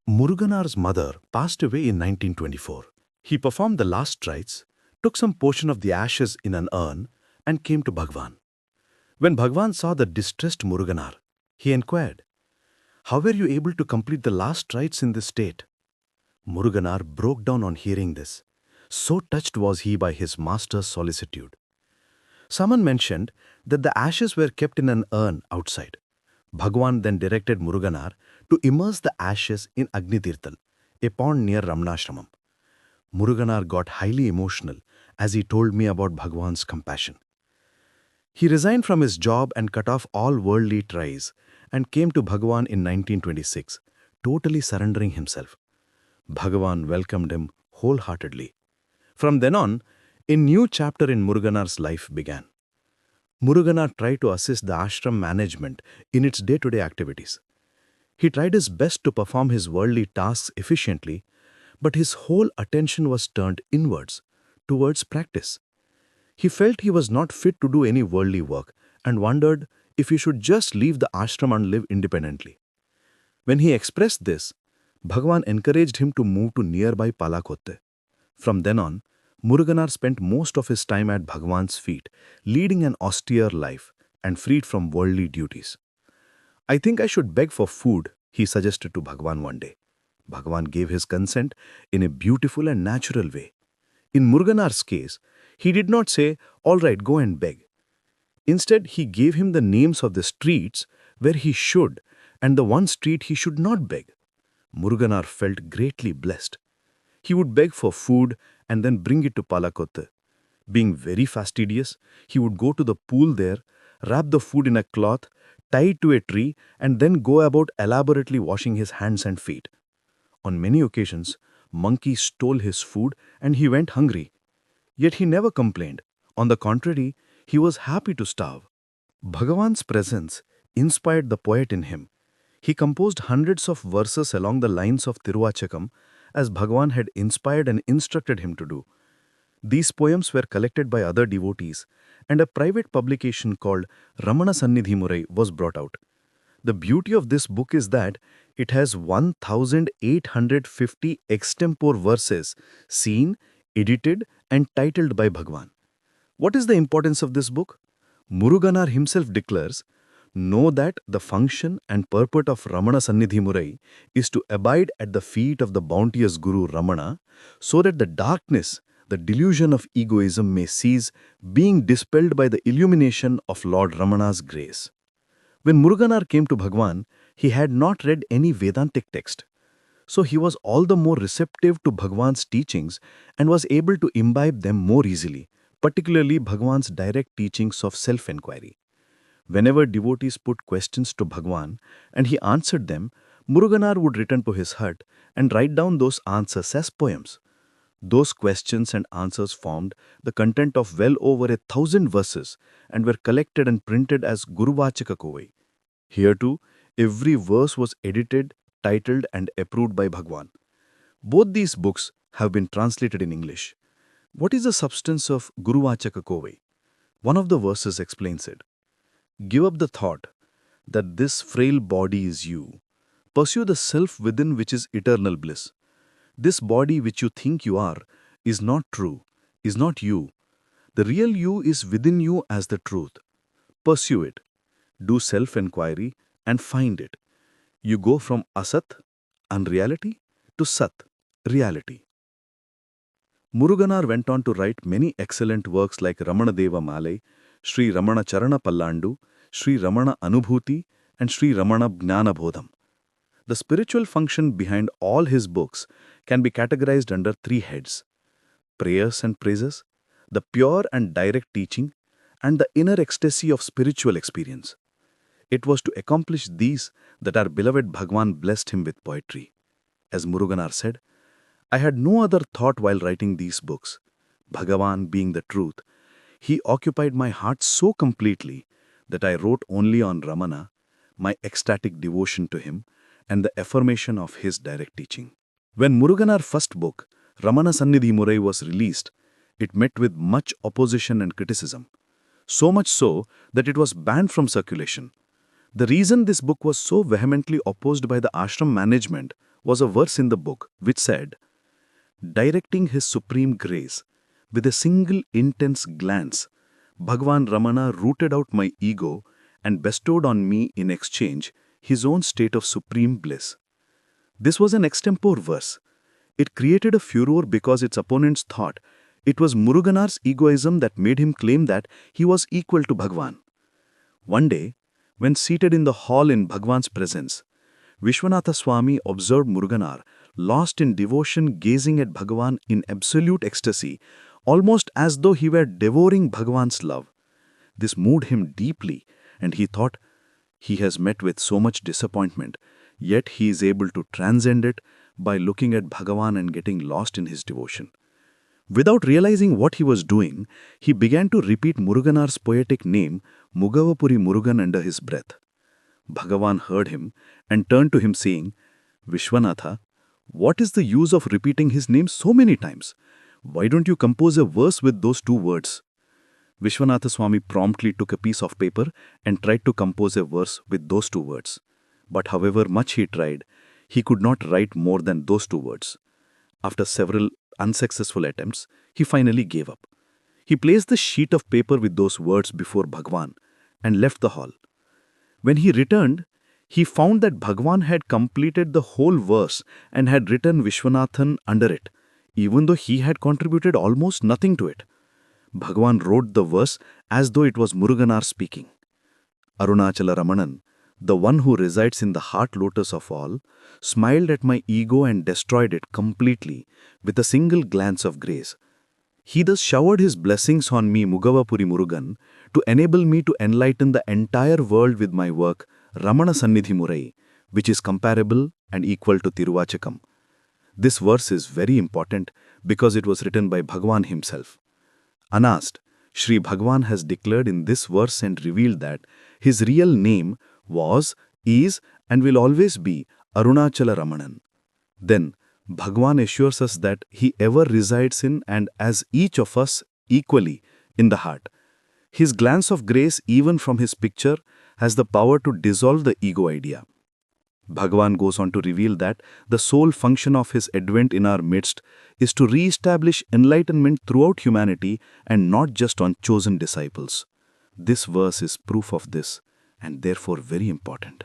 Muruganar's mother passed away in 1924. He performed the last rites, took some portion of the ashes in an urn, and came to Bhagwan. When Bhagwan saw the distressed Muruganar, he inquired, "How were you able to complete the last rites in this state?" Muruganar broke down on hearing this. So touched was he by his master's solicitude. Someone mentioned that the ashes were kept in an urn outside. Bhagwan then directed Muruganar to immerse the ashes in Agni Tirthal, a pond near Ramanashramam. Muruganar got highly emotional as he told me about Bhagwan's compassion. He resigned from his job and cut off all worldly ties and came to Bhagwan in 1926, totally surrendering himself. Bhagwan welcomed him wholeheartedly. From then on, a new chapter in Muruganar's life began. Muruganar tried to assist the ashram management in its day-to-day activities. He tried his best to perform his worldly tasks efficiently, but his whole attention was turned inwards, towards practice. He felt he was not fit to do any worldly work and wondered if he should just leave the ashram and live independently. When he expressed this, Bhagwan encouraged him to move to nearby Palakotte. From then on, Muruganar spent most of his time at Bhagwan's feet, leading an austere life and freed from worldly duties. "I think I should beg for food," he suggested to Bhagwan one day. Bhagwan gave his consent in a beautiful and natural way. In Muruganar's case, he did not say, "All right, go and beg." Instead, he gave him the names of the streets where he should and the one street he should not beg. Muruganar felt greatly blessed. He would beg for food and then bring it to Palakotte. Being very fastidious, he would go to the pool there, wrap the food in a cloth, tie it to a tree, and then go about elaborately washing his hands and feet. On many occasions, monkeys stole his food and he went hungry. Yet he never complained. On the contrary, he was happy to starve. Bhagavan's presence inspired the poet in him. He composed hundreds of verses along the lines of Tiruvachakam, as Bhagavan had inspired and instructed him to do. These poems were collected by other devotees, and a private publication called Ramana Sannidhi Murai was brought out. The beauty of this book is that it has 1,850 extempore verses seen, edited, and titled by Bhagavan. What is the importance of this book? Muruganar himself declares, "Know that the function and purport of Ramana Sannidhi Murai is to abide at the feet of the bounteous Guru Ramana, so that the darkness, the delusion of egoism may cease, being dispelled by the illumination of Lord Ramana's grace." When Muruganar came to Bhagwan, he had not read any Vedantic text. So he was all the more receptive to Bhagwan's teachings and was able to imbibe them more easily, particularly Bhagwan's direct teachings of self-enquiry. Whenever devotees put questions to Bhagwan and he answered them, Muruganar would return to his hut and write down those answers as poems. Those questions and answers formed the content of well over 1,000 verses and were collected and printed as Guruvachaka Kovai. Here too, every verse was edited, titled and approved by Bhagwan. Both these books have been translated in English. What is the substance of Guruvachaka Kovai? One of the verses explains it. "Give up the thought that this frail body is you. Pursue the self within which is eternal bliss. This body which you think you are is not true, is not you. The real you is within you as the truth. Pursue it. Do self-enquiry and find it. You go from asat, unreality, to sat, reality." Muruganar went on to write many excellent works like Ramanadeva Malai, Sri Ramana Charana Pallandu, Sri Ramana Anubhuti, and Sri Ramana Jnana Bodham. The spiritual function behind all his books can be categorized under three heads: prayers and praises, the pure and direct teaching, and the inner ecstasy of spiritual experience. It was to accomplish these that our beloved Bhagwan blessed him with poetry. As Muruganar said, "I had no other thought while writing these books. Bhagavan being the truth, he occupied my heart so completely that I wrote only on Ramana, my ecstatic devotion to him, and the affirmation of his direct teaching." When Muruganar's first book, Ramana Sannidhi Murai, was released, it met with much opposition and criticism. So much so that it was banned from circulation. The reason this book was so vehemently opposed by the ashram management was a verse in the book which said, directing his supreme grace, with a single intense glance, Bhagwan Ramana rooted out my ego and bestowed on me in exchange his own state of supreme bliss. This was an extempore verse. It created a furor because its opponents thought it was Muruganar's egoism that made him claim that he was equal to Bhagwan. One day, when seated in the hall in Bhagwan's presence, Vishwanatha Swami observed Muruganar, lost in devotion gazing at Bhagwan in absolute ecstasy, almost as though he were devouring Bhagwan's love. This moved him deeply, and he thought, he has met with so much disappointment, yet he is able to transcend it by looking at Bhagavan and getting lost in his devotion. Without realizing what he was doing, he began to repeat Muruganar's poetic name, Mugavapuri Murugan, under his breath. Bhagavan heard him and turned to him saying, Vishwanatha, what is the use of repeating his name so many times? Why don't you compose a verse with those two words? Vishwanatha Swami promptly took a piece of paper and tried to compose a verse with those two words. But however much he tried, he could not write more than those two words. After several unsuccessful attempts, he finally gave up. He placed the sheet of paper with those words before Bhagwan and left the hall. When he returned, he found that Bhagwan had completed the whole verse and had written Vishwanathan under it, even though he had contributed almost nothing to it. Bhagwan wrote the verse as though it was Muruganar speaking. Arunachala Ramanan, the one who resides in the heart lotus of all, smiled at my ego and destroyed it completely with a single glance of grace. He thus showered his blessings on me, Mugavapuri Murugan, to enable me to enlighten the entire world with my work, Ramana Sannidhi Murai, which is comparable and equal to Tiruvachakam. This verse is very important because it was written by Bhagwan himself. Unasked, Sri Bhagwan has declared in this verse and revealed that his real name was, is, and will always be Arunachala Ramanan. Then, Bhagwan assures us that he ever resides in and as each of us equally in the heart. His glance of grace, even from his picture, has the power to dissolve the ego idea. Bhagwan goes on to reveal that the sole function of his advent in our midst is to re-establish enlightenment throughout humanity and not just on chosen disciples. This verse is proof of this and therefore very important.